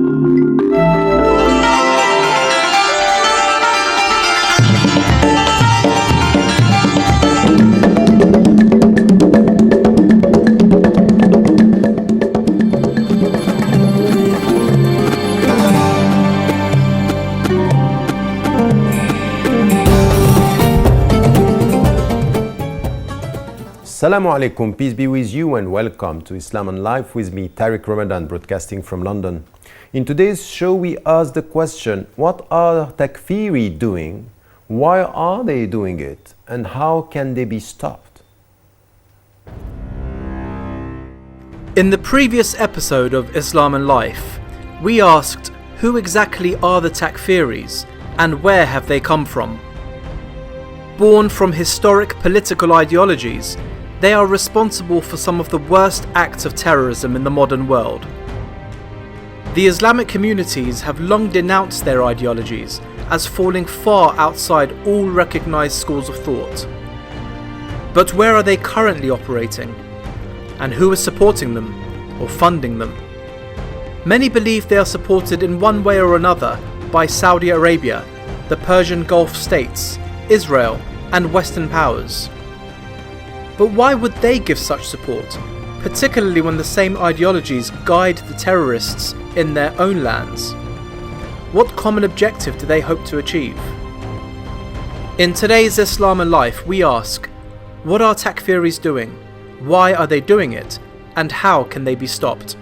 Assalamu alaikum, peace be with you and welcome to Islam and Life with me, Tariq Ramadan, broadcasting from London. In today's show, we ask the question, what are Takfiris doing? Why are they doing it? And how can they be stopped? In the previous episode of Islam and Life, we asked who exactly are the Takfiris and where have they come from? Born from historic political ideologies, they are responsible for some of the worst acts of terrorism in the modern world. The Islamic communities have long denounced their ideologies as falling far outside all recognized schools of thought. But where are they currently operating? And who is supporting them or funding them? Many believe they are supported in one way or another by Saudi Arabia, the Persian Gulf states, Israel, and Western powers. But why would they give such support, particularly when the same ideologies guide the terrorists in their own lands? What common objective do they hope to achieve? In today's Islam and Life, we ask, what are Takfiris doing? Why are they doing it? And how can they be stopped?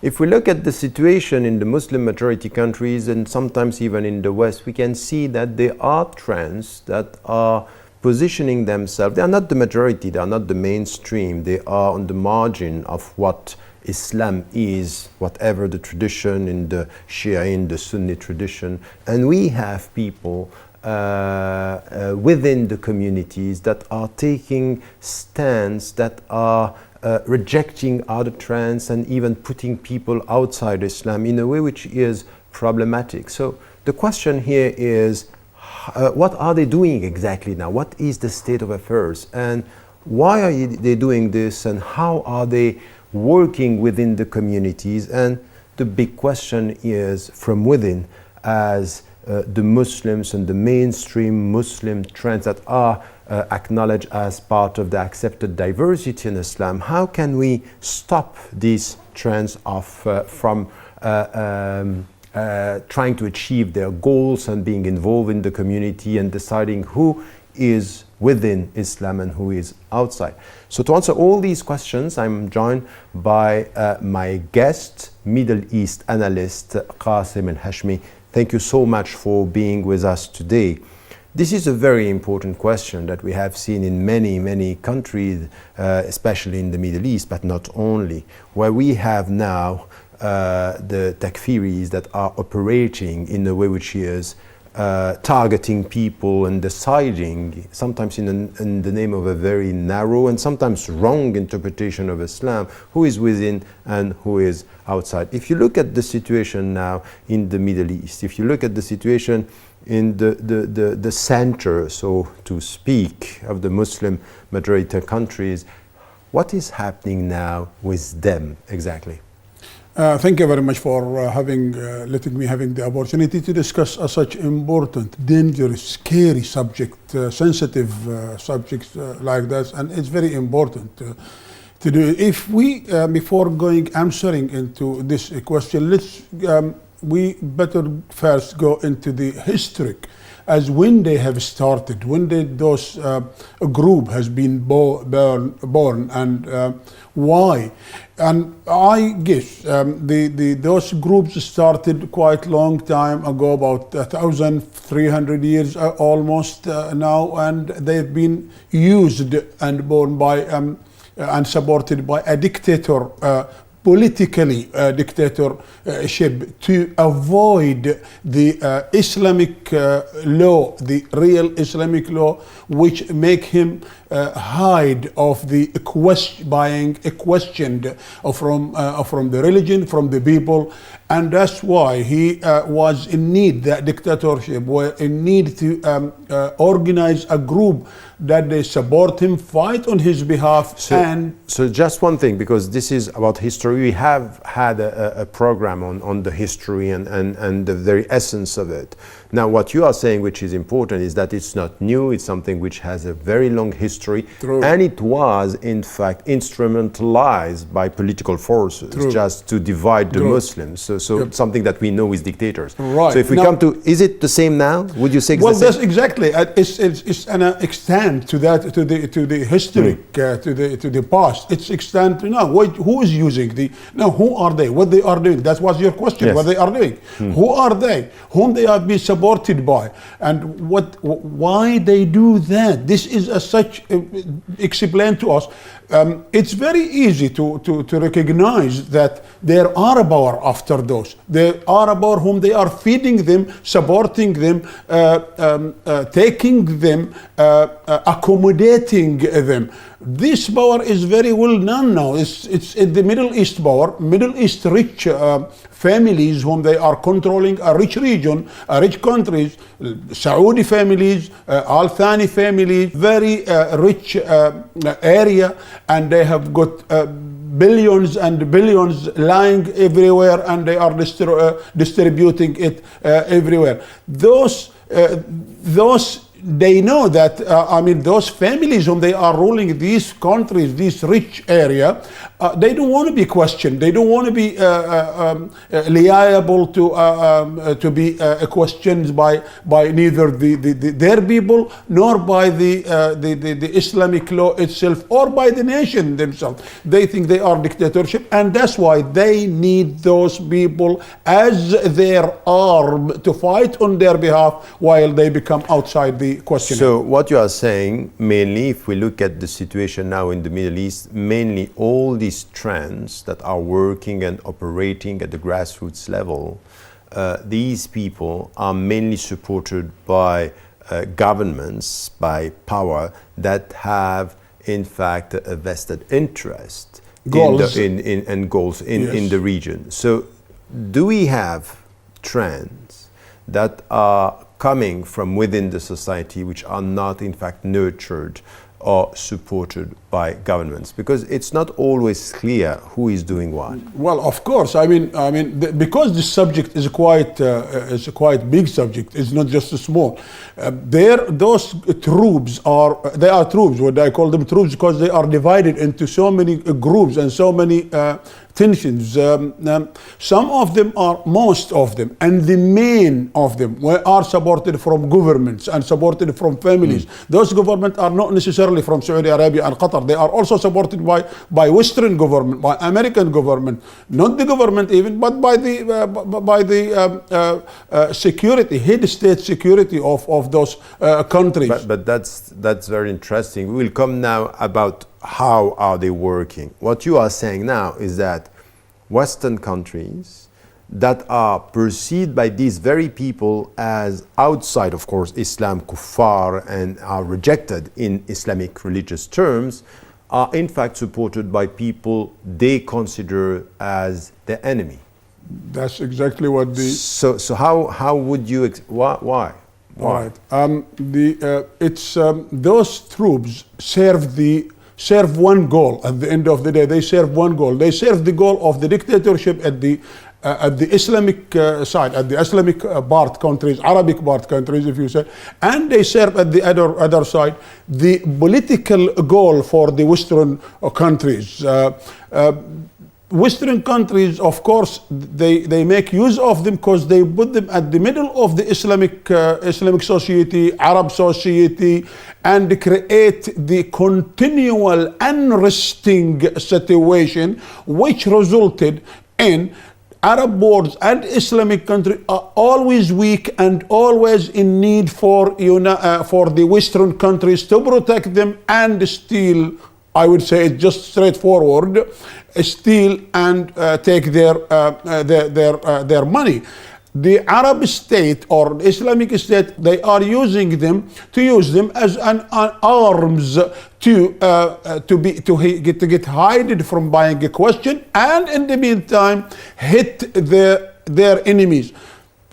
If we look at the situation in the Muslim majority countries and sometimes even in the West, we can see that there are trends that are positioning themselves. They are not the majority, they are not the mainstream, they are on the margin of what Islam is, whatever the tradition in the Shia, in the Sunni tradition. And we have people within the communities that are taking stands that are rejecting other trends and even putting people outside Islam in a way which is problematic. So the question here is, what are they doing exactly now? What is the state of affairs? And why are they doing this? And how are they working within the communities? And the big question is from within, as the Muslims and the mainstream Muslim trends that are acknowledged as part of the accepted diversity in Islam, how can we stop these trends from trying to achieve their goals and being involved in the community and deciding who is within Islam and who is outside? So to answer all these questions, I'm joined by my guest, Middle East analyst Qasim Al-Hashmi. Thank you so much for being with us today. This is a very important question that we have seen in many countries, especially in the Middle East, but not only, where we have now the Takfiris that are operating in a way which is targeting people and deciding, sometimes in the name of a very narrow and sometimes wrong interpretation of Islam, who is within and who is outside. If you look at the situation now in the Middle East, if you look at the situation in the center, so to speak, of the Muslim majority countries, what is happening now with them exactly? Thank you very much for letting me having the opportunity to discuss such important, dangerous, scary subject, sensitive subjects like that, and it's very important to do. If we, before answering into this question, we better first go into the history as when they have started, when those group has been born and why. And I guess those groups started quite long time ago, about 1,300 years almost now, and they've been used and born by and supported by a dictator politically dictatorship to avoid the Islamic law, the real Islamic law, which make him hide of the being questioned from the religion, from the people. And that's why he was in need, that dictatorship, were in need to organize a group that they support him, fight on his behalf. So just one thing, because this is about history. We have had a program on the history and the very essence of it. Now, what you are saying, which is important, is that it's not new. It's something which has a very long history. True. And it was, in fact, instrumentalized by political forces. True. Just to divide the True. Muslims. So Yep. something that we know is dictators. Right. So if we Now, come to, is it the same now? Would you say it's well, the same? that's exactly. It's an extent to that, to the history, to the past. It's extent to now. Who is using the? Now, who are they? What they are doing? That was your question. Yes. What they are doing? Who are they? Whom they have been supported by? And why they do that? This is such explained to us. It's very easy to recognize that there are a power after those. There are a power whom they are feeding them, supporting them, taking them, accommodating them. This power is very well known now. It's in the Middle East power, Middle East rich families whom they are controlling, a rich region, rich countries, Saudi families, Al Thani families, very rich area, and they have got billions and billions lying everywhere, and they are distributing it everywhere. Those they know that, those families whom they are ruling these countries, this rich area, they don't want to be questioned. They don't want to be liable to be questioned by neither their people nor by the Islamic law itself or by the nation themselves. They think they are dictatorship, and that's why they need those people as their arm to fight on their behalf while they become outside the question. So what you are saying, mainly, if we look at the situation now in the Middle East, mainly all these trends that are working and operating at the grassroots level, these people are mainly supported by governments, by power that have, in fact, a vested interest Goals. in goals in the region. So do we have trends that are coming from within the society which are not in fact nurtured or supported by governments? Because it's not always clear who is doing what. Well, of course. Because this subject is a quite big subject. It's not just a small. Those troops they are troops. What I call them troops because they are divided into so many groups and so many tensions. Some of them most of them, and the main of them are supported from governments and supported from families. Those governments are not necessarily from Saudi Arabia and Qatar. They are also supported by Western government, by American government, not the government even, but by the security, head state security of those countries. But that's very interesting. We will come now about how are they working. What you are saying now is that Western countries that are perceived by these very people as outside, of course, Islam, kuffar, and are rejected in Islamic religious terms, are in fact supported by people they consider as the enemy. That's exactly what the... So how would you... Why? Right. Those troops serve one goal at the end of the day. They serve one goal. They serve the goal of the dictatorship at the Islamic side, at the Islamic part countries, Arabic part countries, if you say, and they serve at the other side the political goal for the Western countries. Western countries, of course, they make use of them because they put them at the middle of the Islamic society, Arab society, and create the continual unresting situation, which resulted in Arab worlds and Islamic countries are always weak and always in need for the Western countries to protect them and steal I would say it's just straightforward, steal and take their money. The Arab state or Islamic state, they are using them as an arms to get hidden from buying a question, and in the meantime hit their enemies.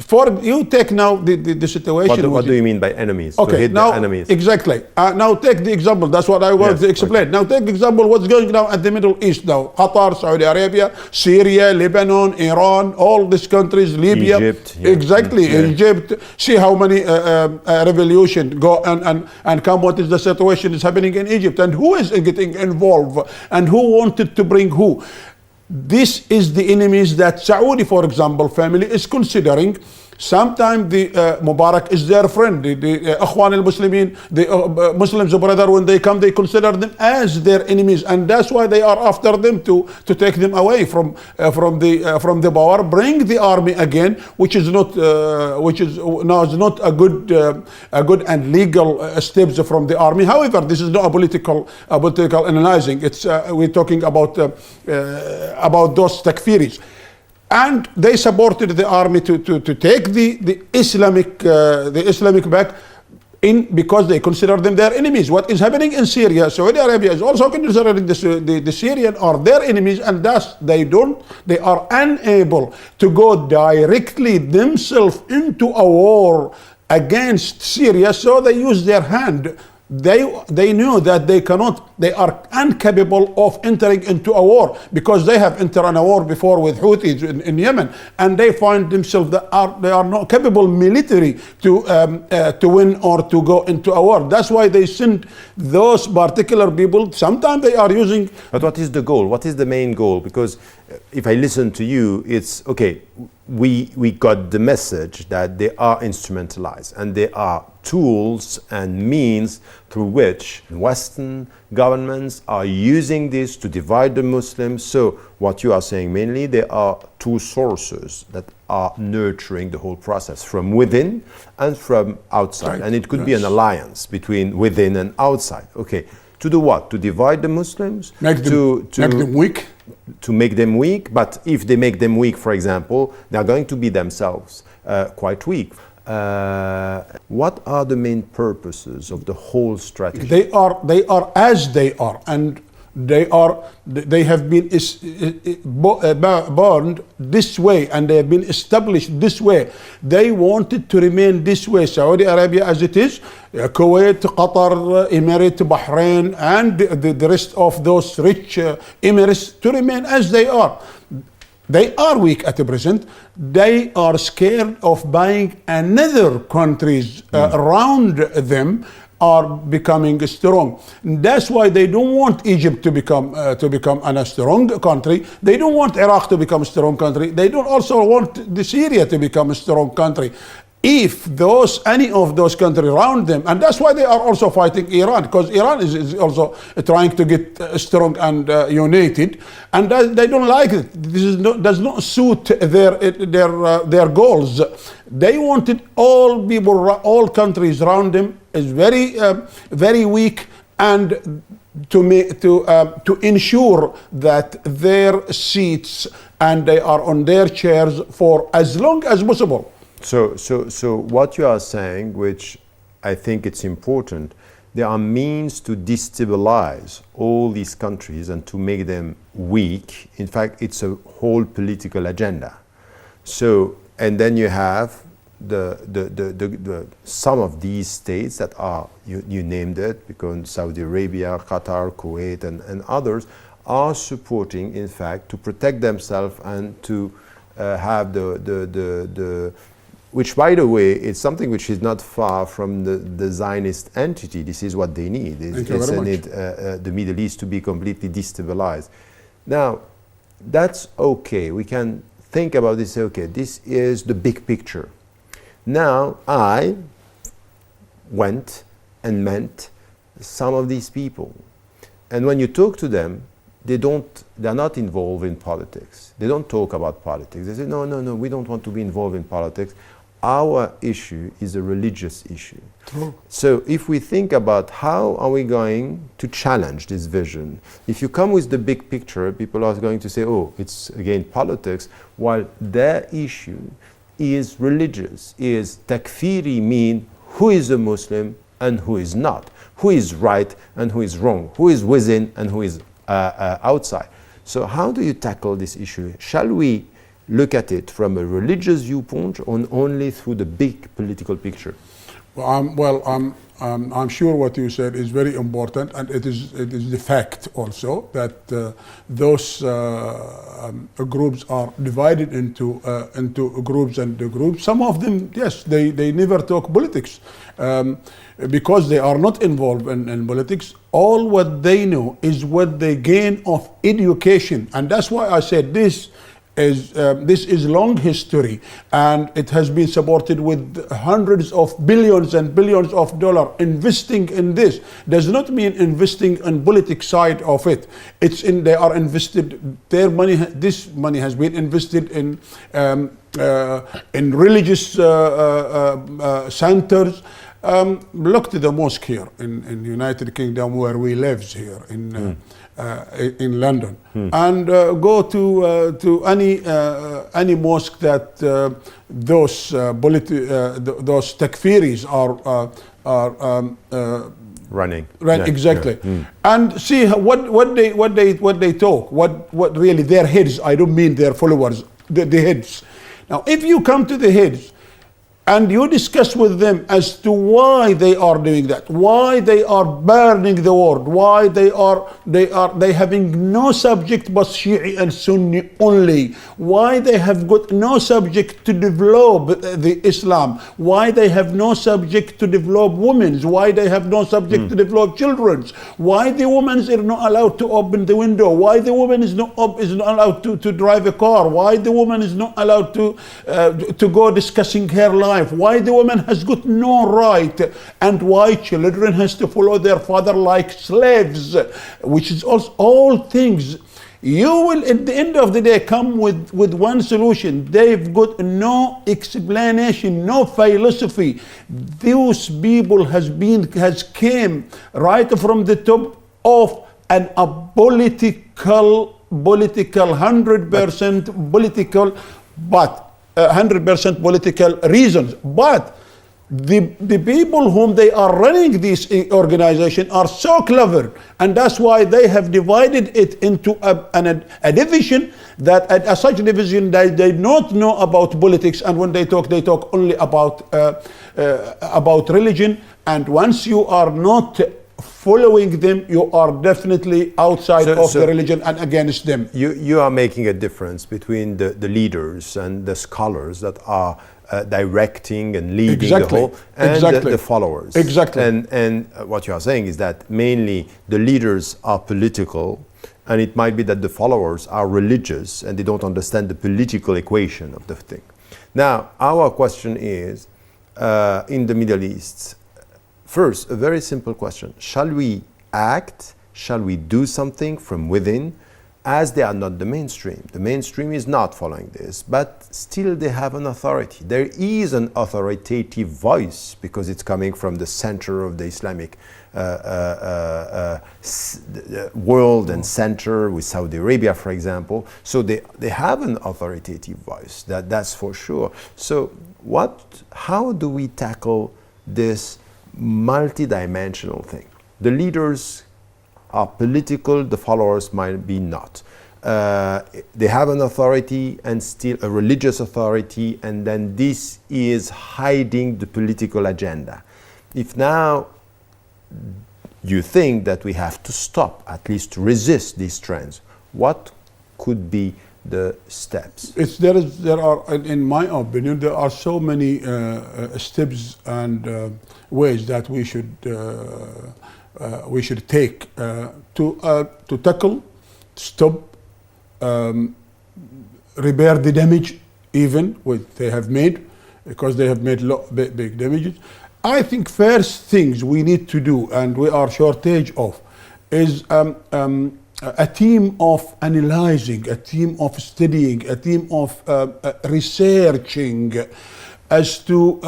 For you take now the situation. What do you mean by enemies? Okay, to hit now the enemies. exactly. Now take the example. That's what I want to explain. Okay. Now take the example. What's going now at the Middle East now? Qatar, Saudi Arabia, Syria, Lebanon, Iran, all these countries, Libya, Egypt. Exactly, Egypt. See how many revolution go and come. What is the situation is happening in Egypt, and who is getting involved, and who wanted to bring who. This is the enemies that Saudi, for example, family is considering. Sometimes the Mubarak is their friend. The Ikhwan al-Muslimin, the Muslims brother, when they come, they consider them as their enemies, and that's why they are after them to take them away from the power, bring the army again, which is not a good and legal steps from the army. However, this is not a political analyzing. It's we're talking about those Takfiris. And they supported the army to take the Islamic back in, because they consider them their enemies. What is happening in Syria, Saudi Arabia is also considering the Syrian are their enemies, and thus they are unable to go directly themselves into a war against Syria, so they use their hand. They knew that they are incapable of entering into a war, because they have entered in a war before with Houthis in Yemen, and they find themselves they are not capable military to win or to go into a war. That's why they send those particular people. Sometimes they are using. But what is the goal? What is the main goal? Because if I listen to you, it's okay. We got the message that they are instrumentalized, and they are tools and means through which Western governments are using this to divide the Muslims. So what you are saying, mainly there are two sources that are nurturing the whole process, from within and from outside. Right. And it could be an alliance between within and outside. Okay, to do what? To divide the Muslims? Make them weak? To make them weak, but if they make them weak, for example, they are going to be themselves quite weak. What are the main purposes of the whole strategy? They are as they are, and they have been born this way, and they have been established this way. They wanted to remain this way. Saudi Arabia as it is, Kuwait, Qatar, Emirates, Bahrain, and the rest of those rich Emirates to remain as they are. They are weak at the present. They are scared of buying another countries around them are becoming strong. That's why they don't want Egypt to become a strong country. They don't want Iraq to become a strong country. They don't also want the Syria to become a strong country. If any of those countries around them, and that's why they are also fighting Iran, because Iran is also trying to get strong and united, and they don't like it. This does not suit their goals. They wanted all countries around them is very weak, and to ensure that their seats and they are on their chairs for as long as possible. So what you are saying, which I think it's important, there are means to destabilize all these countries and to make them weak. In fact, it's a whole political agenda. So, and then you have the some of these states that are, you named it, because Saudi Arabia, Qatar, Kuwait, and others are supporting, in fact, to protect themselves and to have which, by the way, is something which is not far from the Zionist entity. This is what they need. They need the Middle East to be completely destabilized. Now, that's okay. We can think about this. Okay, this is the big picture. Now, I went and met some of these people, and when you talk to them, they're not involved in politics. They don't talk about politics. They say, no, we don't want to be involved in politics. our issue is a religious issue. True. So if we think about how are we going to challenge this vision, if you come with the big picture, people are going to say, oh, it's again politics, while their issue is religious, is takfiri, mean who is a Muslim and who is not, who is right and who is wrong, who is within and who is outside. So how do you tackle this issue? Shall we look at it from a religious viewpoint or only through the big political picture? I'm sure what you said is very important, and it is the fact also that those groups are divided into groups and groups. Some of them, yes, they never talk politics because they are not involved in politics. All what they know is what they gain of education, and that's why I said this is long history, and it has been supported with hundreds of billions and billions of dollars. Investing in this does not mean investing in politics side of it. It's in, they are invested, their money, this money has been invested in religious centers. Look to the mosque here in United Kingdom where we live here in London, and go to any mosque that those takfiris are running. Right, yeah, exactly, yeah. And see what they talk, what really their heads. I don't mean their followers, the heads. Now, if you come to the heads and you discuss with them as to why they are doing that, why they are burning the world, why they having no subject but Shi'i and Sunni only, why they have got no subject to develop the Islam, why they have no subject to develop women's, why they have no subject to develop children's, why the women are not allowed to open the window, why the woman is not allowed to drive a car, why the woman is not allowed to go discussing her life, why the woman has got no right, and why children has to follow their father like slaves, which is also all things. You will at the end of the day come with one solution. They've got no explanation, no philosophy. Those people has came right from the top of a political 100% political, but 100% political reasons. But the people whom they are running this organization are so clever, and that's why they have divided it into a division that at such division they don't know about politics, and when they talk only about religion. And once you are not following them, you are definitely outside of the religion and against them. You are making a difference between the leaders and the scholars that are directing and leading the whole, and the followers. Exactly. And what you are saying is that mainly the leaders are political, and it might be that the followers are religious and they don't understand the political equation of the thing. Now, our question is, in the Middle East, first, a very simple question. Shall we act? Shall we do something from within? As they are not the mainstream. The mainstream is not following this, but still they have an authority. There is an authoritative voice because it's coming from the center of the Islamic world and center with Saudi Arabia, for example. So they have an authoritative voice, that's for sure. So how do we tackle this multidimensional thing? The leaders are political, the followers might be not. They have an authority and still a religious authority, and then this is hiding the political agenda. If now you think that we have to stop, at least to resist these trends, what could be the steps? There are, in my opinion, there are so many steps and ways that we should take to tackle, stop, repair the damage, even what they have made, because they have made big damages. I think first things we need to do, and we are shortage of, is a team of analyzing, a team of studying, a team of researching as to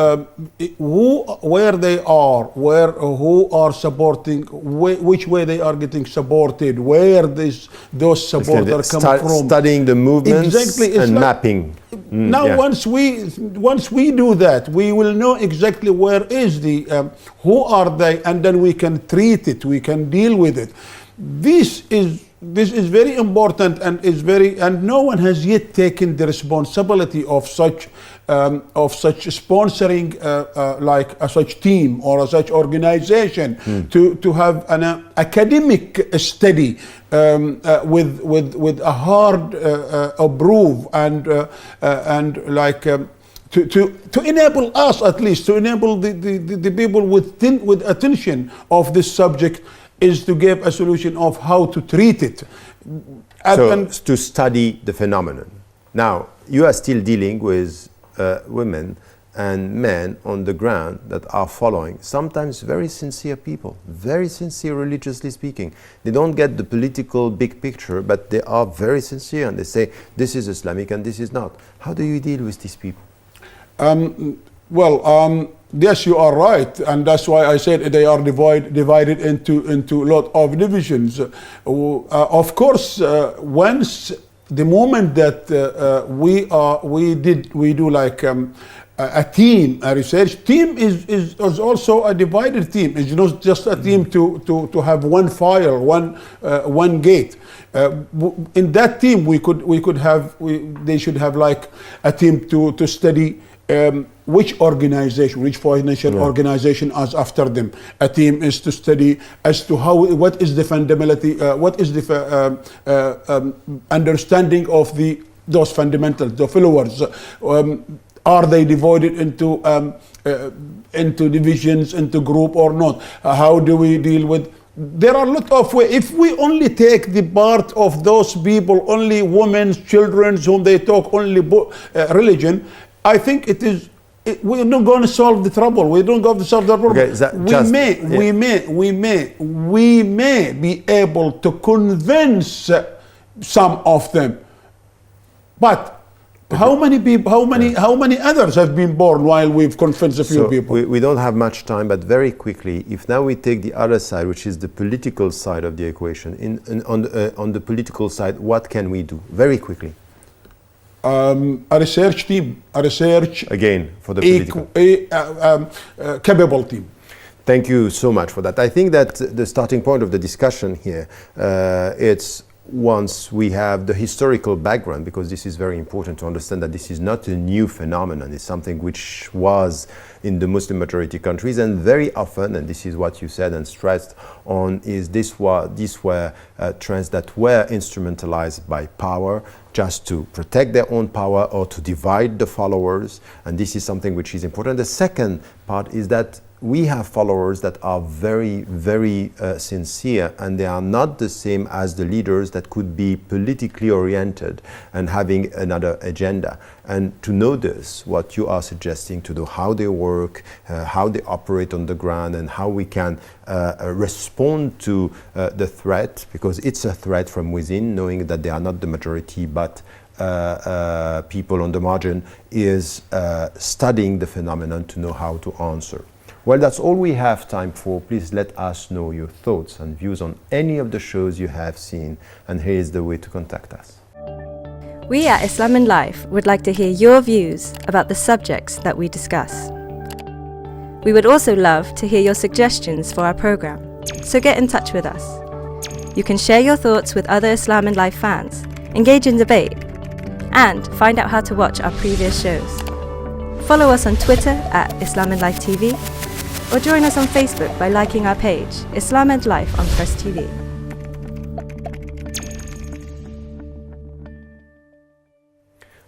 where they are, who are supporting, which way they are getting supported, where those supporters come from. Studying the movements exactly, and mapping. Now, once we do that, we will know exactly where is the, who are they, and then we can treat it, we can deal with it. This is very important, and no one has yet taken the responsibility of such sponsoring like a such team or a such organization to have an academic study with a hard approve and like to enable us, at least to enable the people with attention of this subject, is to give a solution of how to treat it. To study the phenomenon. Now, you are still dealing with women and men on the ground that are following, sometimes very sincere people, very sincere religiously speaking. They don't get the political big picture, but they are very sincere and they say, this is Islamic and this is not. How do you deal with these people? Yes, you are right, and that's why I said they are divided into a lot of divisions. Of course, once the moment that we do like a team, a research team is also a divided team. It's not just a team to have one file, one gate. In that team, they should have like a team to study which financial organization is after them. A team is to study as to what is the fundamentality, what is the understanding of those fundamentals, the followers. Are they divided into divisions, into group or not? How do we deal with? There are a lot of ways. If we only take the part of those people, only women, children, whom they talk only religion, I think we're not going to solve the trouble. We don't go to solve the problem. Okay, we may be able to convince some of them, but how many people? How many others have been born while we've convinced a few people? We don't have much time, but very quickly, if now we take the other side, which is the political side of the equation, on the political side, what can we do? Very quickly. A research team, again for the political capable team. Thank you so much for that. I think that the starting point of the discussion here, it's once we have the historical background, because this is very important to understand that this is not a new phenomenon. It's something which was in the Muslim majority countries, and very often, and this is what you said and stressed on, is these were trends that were instrumentalized by power just to protect their own power or to divide the followers, and this is something which is important. The second part is that we have followers that are very, very sincere, and they are not the same as the leaders that could be politically oriented and having another agenda. And to know this, what you are suggesting, to know how they work, how they operate on the ground, and how we can respond to the threat, because it's a threat from within, knowing that they are not the majority, but people on the margin, is studying the phenomenon to know how to answer. Well, that's all we have time for. Please let us know your thoughts and views on any of the shows you have seen, and here is the way to contact us. We at Islam in Life would like to hear your views about the subjects that we discuss. We would also love to hear your suggestions for our program, so get in touch with us. You can share your thoughts with other Islam in Life fans, engage in debate, and find out how to watch our previous shows. Follow us on Twitter at Islam in Life TV, or join us on Facebook by liking our page, Islam and Life on Press TV.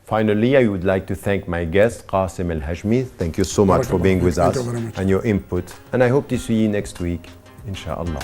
Finally, I would like to thank my guest, Qasim Al-Hajmi. Thank you so much for being with us and your input. And I hope to see you next week, inshallah.